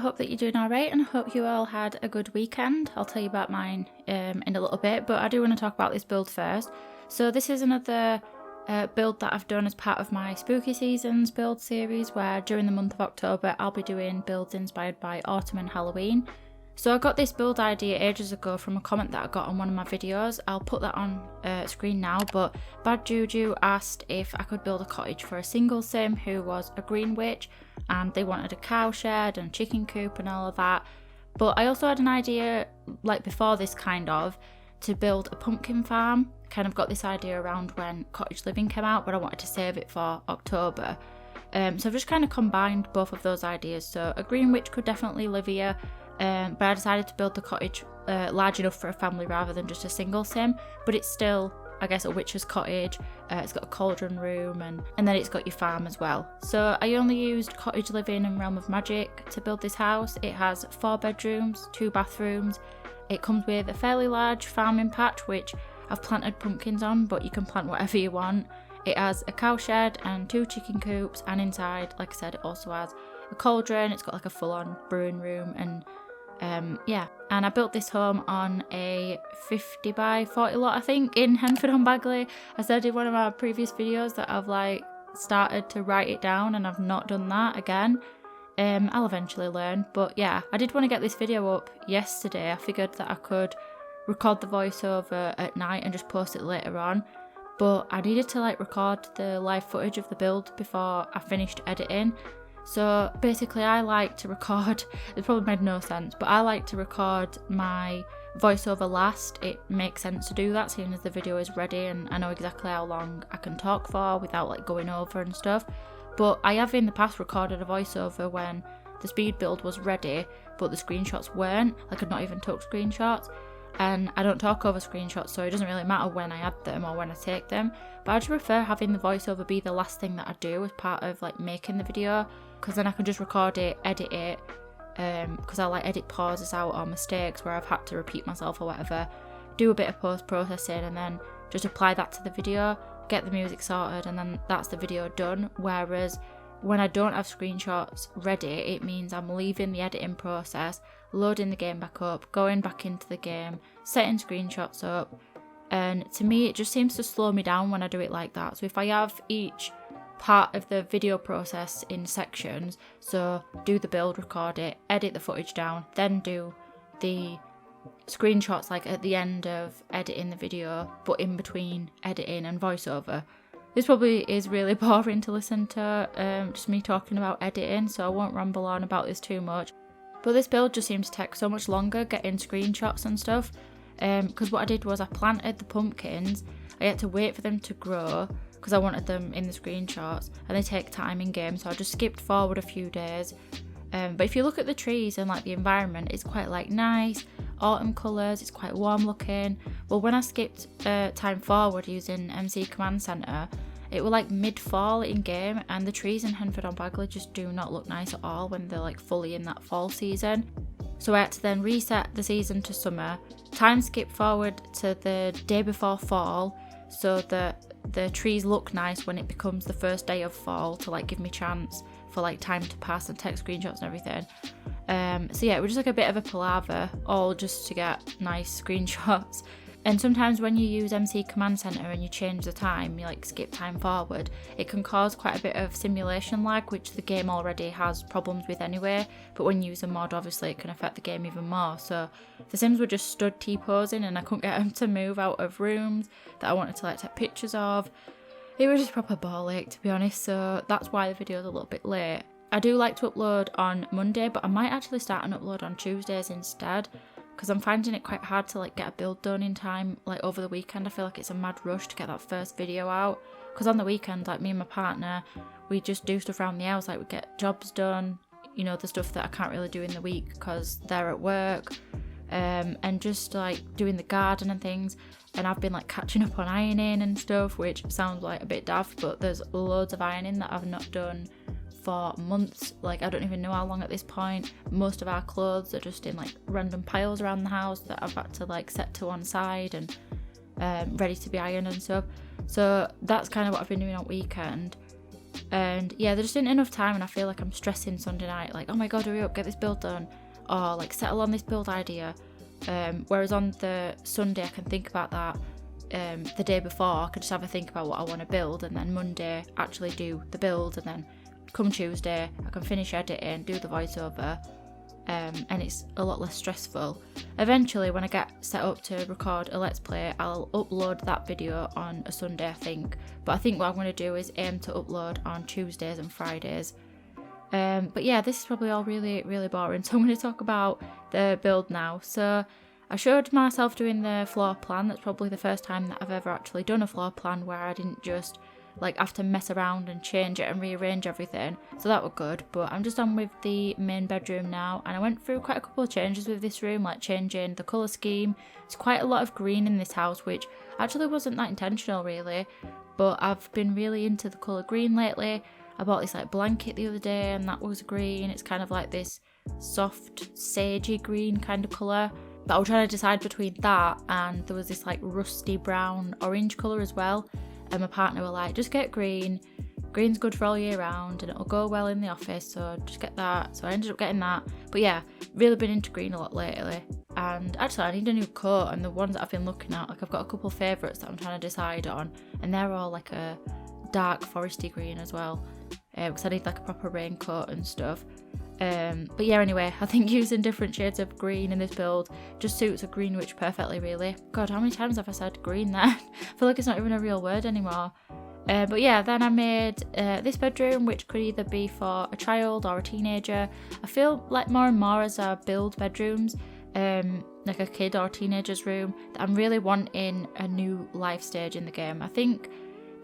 hope that you're doing alright and I hope you all had a good weekend. I'll tell you about mine in a little bit, but I do want to talk about this build first. So this is another build that I've done as part of my Spooky Seasons build series, where during the month of October I'll be doing builds inspired by autumn and Halloween. So I got this build idea ages ago from a comment that I got on one of my videos. I'll put that on screen now, but Bad Juju asked if I could build a cottage for a single sim who was a green witch, and they wanted a cow shed and chicken coop and all of that. But I also had an idea, like before this to build a pumpkin farm. Kind of got this idea around when Cottage Living came out, but I wanted to save it for October. So I've just kind of combined both of those ideas. So a green witch could definitely live here, but I decided to build the cottage large enough for a family rather than just a single sim. But it's still, I guess, a witch's cottage. It's got a cauldron room and then it's got your farm as well. So I only used Cottage Living and Realm of Magic to build this house. It has 4 bedrooms, 2 bathrooms. It comes with a fairly large farming patch, which I've planted pumpkins on, but you can plant whatever you want. It has a cow shed and 2 chicken coops, and inside, like I said, it also has a cauldron. It's got like a full-on brewing room, and yeah. And I built this home on a 50 by 40 lot, I think, in Henford-on-Bagley. I said in one of my previous videos that I've started to write it down, and I've not done that again. I'll eventually learn, but yeah, I did want to get this video up yesterday. I figured that I could record the voiceover at night and just post it later on, but I needed to record the live footage of the build before I finished editing. So basically I like to record, it probably made no sense, but I like to record my voiceover last. It makes sense to do that seeing as the video is ready and I know exactly how long I can talk for without going over and stuff. But I have in the past recorded a voiceover when the speed build was ready but the screenshots weren't, I'd not even took screenshots. And I don't talk over screenshots, so it doesn't really matter when I add them or when I take them. But I just prefer having the voiceover be the last thing that I do as part of making the video, because then I can just record it, edit it, because I edit pauses out or mistakes where I've had to repeat myself or whatever, do a bit of post-processing and then just apply that to the video, get the music sorted, and then that's the video done. Whereas when I don't have screenshots ready, it means I'm leaving the editing process, loading the game back up, going back into the game, setting screenshots up, and to me it just seems to slow me down when I do it like that. So if I have each part of the video process in sections, so do the build, record it, edit the footage down, then do the screenshots at the end of editing the video, but in between editing and voiceover. This probably is really boring to listen to, just me talking about editing, so I won't ramble on about this too much. But this build just seems to take so much longer getting screenshots and stuff, because what I did was I planted the pumpkins. I had to wait for them to grow because I wanted them in the screenshots, and they take time in game, so I just skipped forward a few days. But if you look at the trees and the environment, it's quite nice autumn colours, it's quite warm looking. Well, when I skipped time forward using MC Command Centre, it were mid-fall in game, and the trees in Henford-on-Bagley just do not look nice at all when they're fully in that fall season. So I had to then reset the season to summer, time skip forward to the day before fall so that the trees look nice when it becomes the first day of fall, to give me chance for time to pass and take screenshots and everything. So yeah, it was just a bit of a palaver, all just to get nice screenshots. And sometimes when you use MC Command Centre and you change the time, you skip time forward, it can cause quite a bit of simulation lag, which the game already has problems with anyway, but when you use a mod, obviously it can affect the game even more. So the Sims were just stood T-posing and I couldn't get them to move out of rooms that I wanted to take pictures of. It was just proper ball ache, to be honest, so that's why the video's a little bit late. I do like to upload on Monday, but I might actually start an upload on Tuesdays instead, because I'm finding it quite hard to get a build done in time over the weekend. I feel like it's a mad rush to get that first video out, because on the weekend, me and my partner, we just do stuff around the house, we get jobs done, the stuff that I can't really do in the week because they're at work, and just doing the garden and things. And I've been catching up on ironing and stuff, which sounds a bit daft, but there's loads of ironing that I've not done for months. I don't even know how long at this point. Most of our clothes are just in random piles around the house that I've had to set to one side and ready to be ironed and stuff. So that's kind of what I've been doing on weekend. And yeah, there just isn't enough time, and I feel like I'm stressing Sunday night, like, oh my god, hurry up, get this build done, or like settle on this build idea. Whereas on the Sunday I can think about that the day before. I can just have a think about what I want to build, and then Monday actually do the build, and then come Tuesday I can finish editing, do the voiceover, and it's a lot less stressful. Eventually, when I get set up to record a Let's Play, I'll upload that video on a Sunday, I think. But I think what I'm going to do is aim to upload on Tuesdays and Fridays. But yeah, this is probably all really, really boring, so I'm going to talk about the build now. So I showed myself doing the floor plan. That's probably the first time that I've ever actually done a floor plan where I didn't just like have to mess around and change it and rearrange everything, so that was good. But I'm just on with the main bedroom now, and I went through quite a couple of changes with this room, like changing the colour scheme. There's quite a lot of green in this house, which actually wasn't that intentional really, but I've been really into the colour green lately. I bought this like blanket the other day and that was green. It's kind of like this soft sagey green kind of colour, but I was trying to decide between that and there was this like rusty brown orange colour as well. And my partner were like, just get green. Green's good for all year round and it'll go well in the office, so just get that. So I ended up getting that. But yeah, really been into green a lot lately. And actually I need a new coat, and the ones that I've been looking at, like I've got a couple of favourites that I'm trying to decide on, and they're all like a dark foresty green as well, because I need like a proper raincoat and stuff. But yeah, anyway, I think using different shades of green in this build just suits a green witch perfectly, really. God, how many times have I said green there? I feel like it's not even a real word anymore. But yeah, then I made this bedroom, which could either be for a child or a teenager. I feel like more and more as I build bedrooms, like a kid or teenager's room, that I'm really wanting a new life stage in the game. I think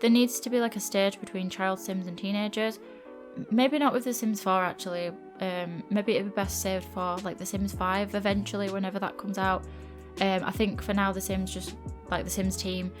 there needs to be like a stage between child sims and teenagers. Maybe not with The Sims 4 actually. Maybe it'd be best saved for like The Sims 5 eventually, whenever that comes out. I think for now The Sims, just like The Sims team,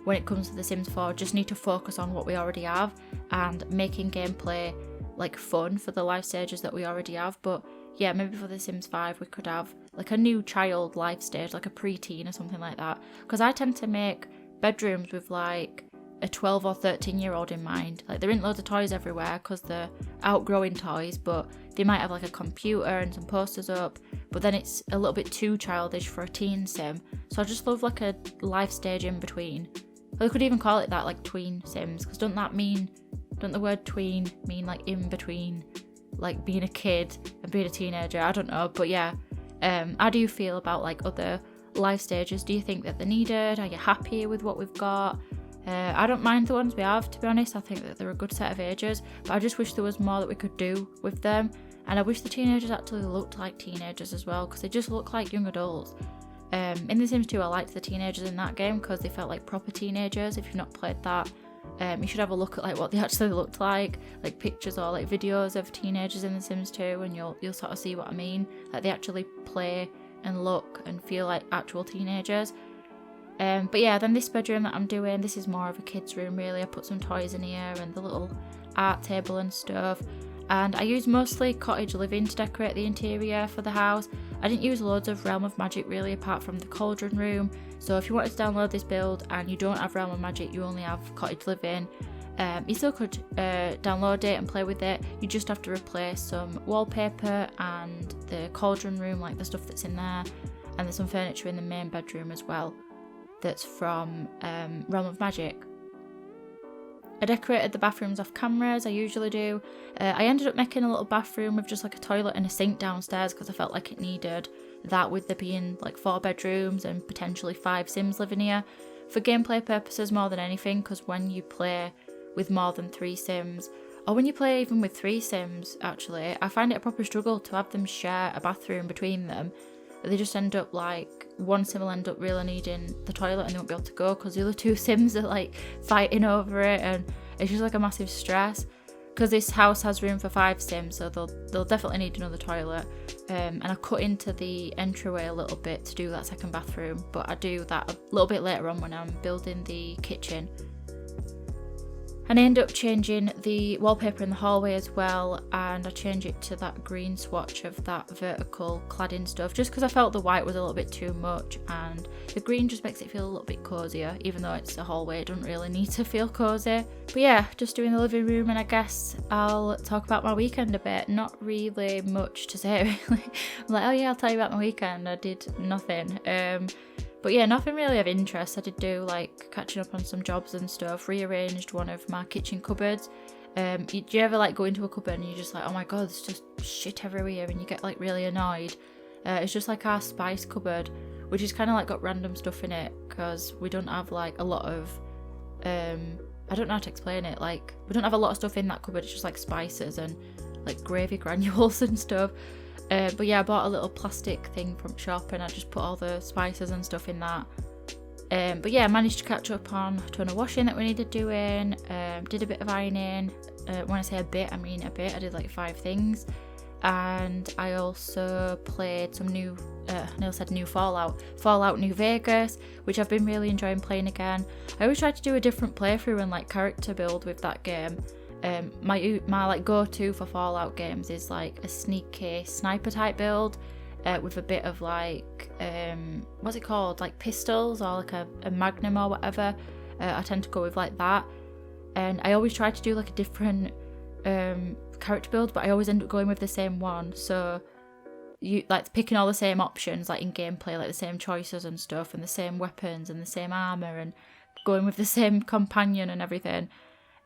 when it comes to The Sims 4, just need to focus on what we already have and making gameplay like fun for the life stages that we already have. But yeah, maybe for The Sims 5 we could have like a new child life stage, like a pre-teen or something like that. Because I tend to make bedrooms with like a 12 or 13 year old in mind. Like there ain't loads of toys everywhere because they're outgrowing toys, but they might have like a computer and some posters up, but then it's a little bit too childish for a teen sim. So I just love like a life stage in between. Or they could even call it that, like tween sims, because don't the word tween mean like in between, like being a kid and being a teenager? I don't know, but yeah. How do you feel about like other life stages? Do you think that they're needed? Are you happy with what we've got? I don't mind the ones we have, to be honest. I think that they're a good set of ages, but I just wish there was more that we could do with them. And I wish the teenagers actually looked like teenagers as well, because they just look like young adults. In The Sims 2, I liked the teenagers in that game because they felt like proper teenagers. If you've not played that, you should have a look at like what they actually looked like pictures or like videos of teenagers in The Sims 2, and you'll sort of see what I mean. Like they actually play and look and feel like actual teenagers. But yeah, then this bedroom that I'm doing, this is more of a kid's room really. I put some toys in here and the little art table and stuff. And I used mostly Cottage living to decorate the interior for the house. I didn't use loads of Realm of Magic really, apart from the cauldron room. So if you wanted to download this build and you don't have Realm of Magic, you only have Cottage living, you still could download it and play with it. You just have to replace some wallpaper and the cauldron room, like the stuff that's in there. And there's some furniture in the main bedroom as well that's from Realm of Magic. I decorated the bathrooms off camera as I usually do. I ended up making a little bathroom with just like a toilet and a sink downstairs because I felt like it needed that, with there being like 4 bedrooms and potentially 5 Sims living here. For gameplay purposes more than anything, because when you play with more than 3 Sims, or when you play even with 3 Sims actually, I find it a proper struggle to have them share a bathroom between them. They just end up like, one sim will end up really needing the toilet and they won't be able to go because the other 2 sims are like fighting over it, and it's just like a massive stress. Because this house has room for 5 sims, so they'll definitely need another toilet. And I cut into the entryway a little bit to do that second bathroom, but I do that a little bit later on when I'm building the kitchen. And I ended up changing the wallpaper in the hallway as well, and I changed it to that green swatch of that vertical cladding stuff, just because I felt the white was a little bit too much, and the green just makes it feel a little bit cozier, even though it's a hallway, it doesn't really need to feel cozy. But yeah, just doing the living room, and I guess I'll talk about my weekend a bit. Not really much to say, really. I'm like, oh yeah, I'll tell you about my weekend. I did nothing. But yeah, nothing really of interest. I did do like catching up on some jobs and stuff, rearranged one of my kitchen cupboards. Do you ever like go into a cupboard and you're just like, oh my god, there's just shit everywhere, and you get like really annoyed? It's just like our spice cupboard, which is kind of like got random stuff in it, because we don't have like a lot of, I don't know how to explain it, like we don't have a lot of stuff in that cupboard. It's just like spices and like gravy granules and stuff. But yeah, I bought a little plastic thing from shop, and I just put all the spices and stuff in that. But yeah, I managed to catch up on a ton of washing that we needed doing. Did a bit of ironing. When I say a bit, I mean a bit. I did like 5 things. And I also played some new, new Fallout New Vegas, which I've been really enjoying playing again. I always try to do a different playthrough and like character build with that game. My like go-to for Fallout games is like a sneaky sniper type build, with a bit of like what's it called, like pistols or like a magnum or whatever. I tend to go with like that, and I always try to do like a different character build, but I always end up going with the same one. So you like picking all the same options like in gameplay, like the same choices and stuff, and the same weapons and the same armor, and going with the same companion and everything.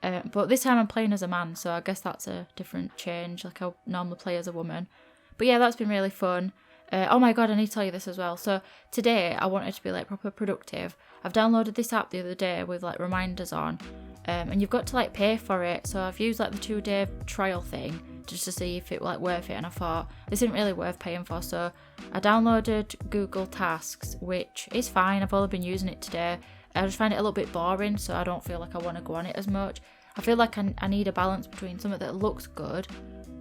But this time I'm playing as a man, so I guess that's a different change. Like I normally play as a woman. But yeah, that's been really fun. Oh my god, I need to tell you this as well. So today I wanted to be like proper productive. I've downloaded this app the other day with like reminders on, and you've got to like pay for it. So I've used like the 2-day trial thing just to see if it was like worth it, and I thought this isn't really worth paying for. So I downloaded Google Tasks, which is fine. I've only been using it today. I just find it a little bit boring, so I don't feel like I want to go on it as much. I feel like I need a balance between something that looks good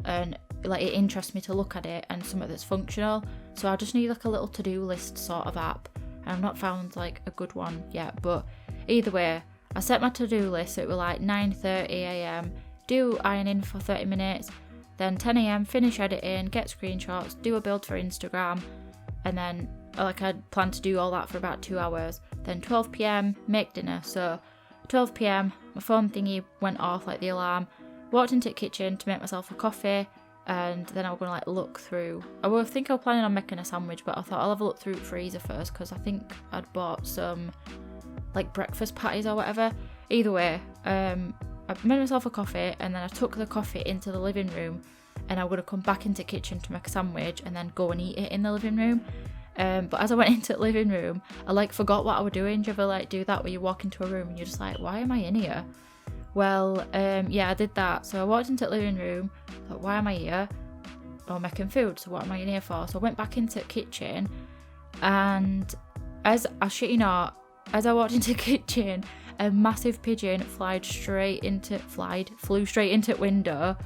and like it interests me to look at it, and something that's functional. So I just need like a little to-do list sort of app, and I've not found like a good one yet. But either way, I set my to-do list, so it was like 9:30 a.m, do ironing for 30 minutes, then 10 a.m, finish editing, get screenshots, do a build for Instagram, and then like I'd planned to do all that for about 2 hours. Then 12 p.m, make dinner. So 12 p.m, my phone thingy went off, like the alarm. Walked into the kitchen to make myself a coffee, and then I was going to like look through. I was planning on making a sandwich, but I thought I'll have a look through the freezer first, because I think I'd bought some like breakfast patties or whatever. Either way, I made myself a coffee, and then I took the coffee into the living room, and I would have come back into the kitchen to make a sandwich and then go and eat it in the living room. But as I went into the living room, I like forgot what I was doing. Do you ever like do that where you walk into a room and you're just like, why am I in here? Well, yeah, I did that. So I walked into the living room, thought, why am I here? Oh, making food, so what am I in here for? So I went back into the kitchen, and as I shit you not, as I walked into the kitchen, a massive pigeon flew straight into the window.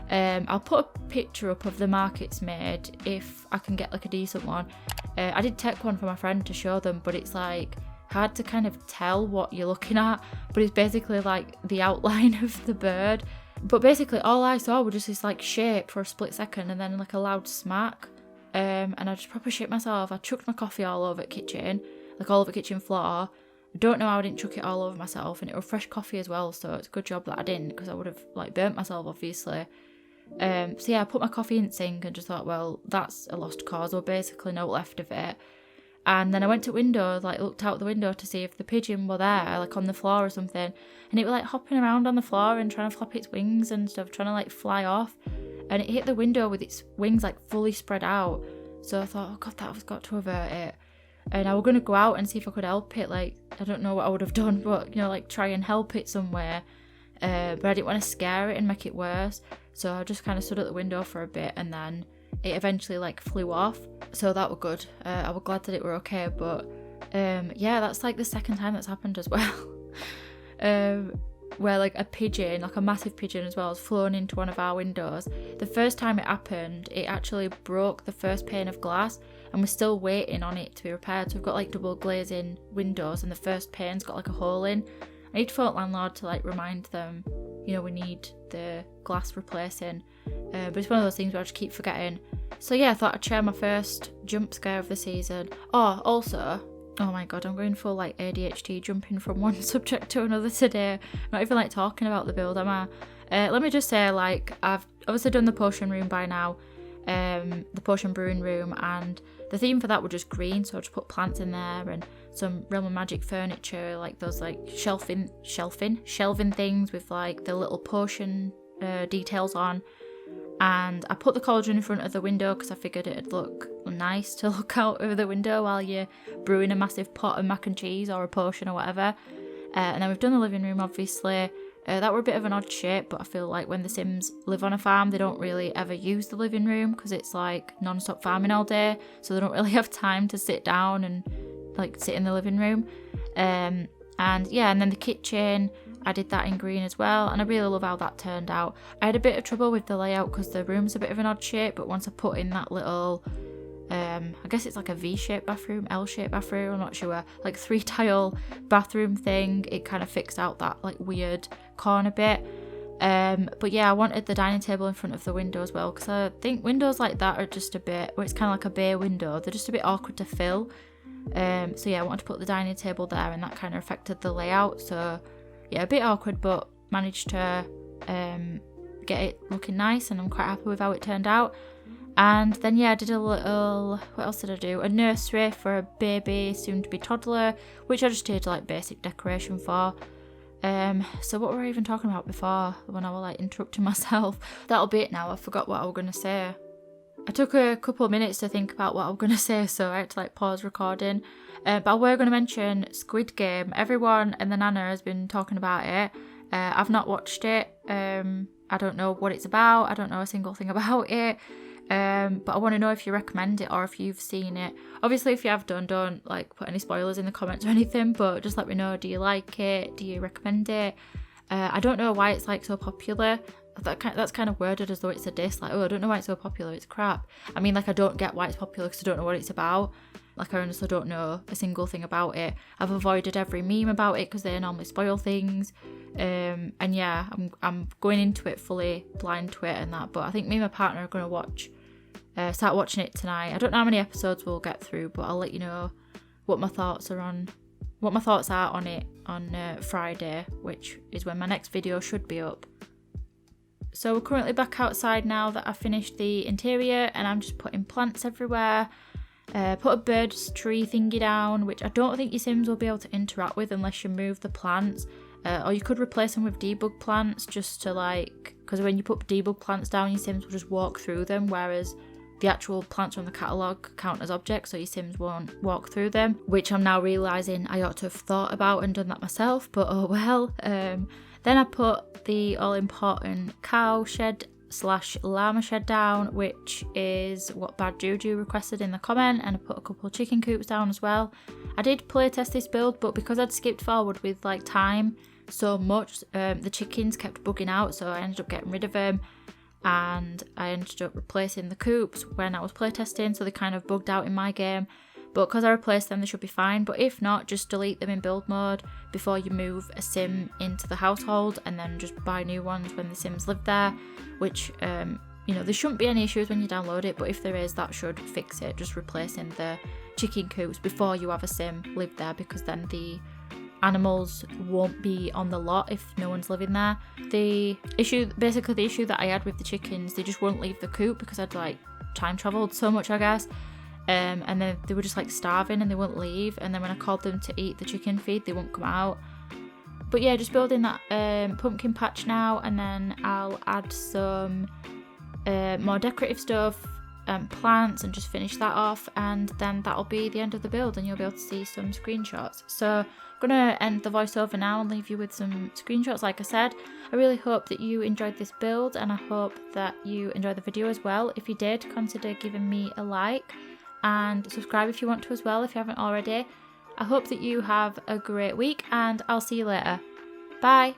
I'll put a picture up of the mark it's made if I can get like a decent one. I did take one for my friend to show them, but it's like hard to kind of tell what you're looking at, but it's basically like the outline of the bird. But basically all I saw was just this like shape for a split second, and then like a loud smack, and I just proper shit myself. I chucked my coffee all over the kitchen, like all over the kitchen floor. I don't know how I didn't chuck it all over myself, and it was fresh coffee as well, so it's a good job that I didn't, because I would have like burnt myself obviously. So yeah, I put my coffee in the sink and just thought, well, that's a lost cause, or basically no left of it. And then I went to window, like looked out the window to see if the pigeon were there, like on the floor or something, and it was like hopping around on the floor and trying to flap its wings and stuff, trying to like fly off, and it hit the window with its wings like fully spread out. So I thought, oh god, that was got to avert it. And I was going to go out and see if I could help it. Like, I don't know what I would have done, but you know, like try and help it somewhere. But I didn't want to scare it and make it worse, so I just kind of stood at the window for a bit, and then it eventually like flew off, so that was good. I was glad that it were okay. But yeah, that's like the second time that's happened as well. Where like a pigeon, like a massive pigeon as well, has flown into one of our windows. The first time it happened, it actually broke the first pane of glass, and we're still waiting on it to be repaired. So we've got like double glazing windows, and the first pane's got like a hole in, I need to phone landlord to like remind them, you know, we need the glass replacing. But it's one of those things where I just keep forgetting. So yeah, I thought I'd share my first jump scare of the season. Oh, also, oh my god, I'm going full like ADHD, jumping from one subject to another today. I'm not even like talking about the build, am I? Let me just say, like, I've obviously done the potion room by now, the potion brewing room, and the theme for that was just green, so I just put plants in there and some Realm of Magic furniture, like those like shelving things with like the little potion details on. And I put the cauldron in front of the window because I figured it'd look nice to look out over the window while you're brewing a massive pot of mac and cheese or a potion or whatever. And then we've done the living room, obviously. That were a bit of an odd shape, but I feel like when the Sims live on a farm, they don't really ever use the living room because it's like non-stop farming all day, so they don't really have time to sit down and like sit in the living room. And yeah, and then the kitchen, I did that in green as well, and I really love how that turned out. I had a bit of trouble with the layout because the room's a bit of an odd shape, but once I put in that little I guess it's like a V-shaped bathroom, L-shaped bathroom, I'm not sure, like 3-tile bathroom thing, it kind of fixed out that like weird corner bit. But yeah, I wanted the dining table in front of the window as well, because I think windows like that are just a bit, well, it's kind of like a bay window, they're just a bit awkward to fill. So yeah, I wanted to put the dining table there, and that kind of affected the layout. So yeah, a bit awkward, but managed to get it looking nice, and I'm quite happy with how it turned out. And then yeah, I did a little, what else did I do? A nursery for a baby, soon to be toddler, which I just did like basic decoration for. So what were I even talking about before when I was like interrupting myself? That'll be it now, I forgot what I was going to say. I took a couple of minutes to think about what I was going to say, so I had to like pause recording. But I were going to mention Squid Game. Everyone and the Nana has been talking about it. I've not watched it. I don't know what it's about. I don't know a single thing about it. But I want to know if you recommend it or if you've seen it. Obviously, if you have done, don't like put any spoilers in the comments or anything, but just let me know. Do you like it? Do you recommend it? I don't know why it's like so popular. That's kind of worded as though it's a diss, like, oh, I don't know why it's so popular, it's crap. I mean, like, I don't get why it's popular because I don't know what it's about. Like, I honestly don't know a single thing about it. I've avoided every meme about it because they normally spoil things. And yeah, I'm going into it fully blind to it and that, but I think me and my partner are going to start watching it tonight. I don't know how many episodes we'll get through, but I'll let you know what my thoughts are on it on Friday, which is when my next video should be up. So we're currently back outside now that I've finished the interior, and I'm just putting plants everywhere. Put a bird tree thingy down, which I don't think your Sims will be able to interact with unless you move the plants. Or you could replace them with debug plants just to like, because when you put debug plants down, your Sims will just walk through them, whereas the actual plants from the catalogue count as objects, so your Sims won't walk through them, which I'm now realising I ought to have thought about and done that myself, but oh well. Then I put the all-important cow shed / llama shed down, which is what Bad Juju requested in the comment, and I put a couple of chicken coops down as well. I did playtest this build, but because I'd skipped forward with like time so much, the chickens kept bugging out, so I ended up getting rid of them, and I ended up replacing the coops when I was playtesting, so they kind of bugged out in my game. But because I replaced them, they should be fine. But if not, just delete them in build mode before you move a Sim into the household, and then just buy new ones when the Sims live there, which, you know, there shouldn't be any issues when you download it, but if there is, that should fix it. Just replacing the chicken coops before you have a Sim live there, because then the animals won't be on the lot if no one's living there. The issue that I had with the chickens, they just wouldn't leave the coop because I'd like time traveled so much, I guess. And then they were just like starving and they wouldn't leave, and then when I called them to eat the chicken feed, they wouldn't come out. But yeah, just building that pumpkin patch now, and then I'll add some more decorative stuff, plants, and just finish that off, and then that'll be the end of the build and you'll be able to see some screenshots. So I'm gonna end the voiceover now and leave you with some screenshots. Like I said, I really hope that you enjoyed this build, and I hope that you enjoyed the video as well. If you did, consider giving me a like and subscribe if you want to as well, if you haven't already. I hope that you have a great week, and I'll see you later. Bye!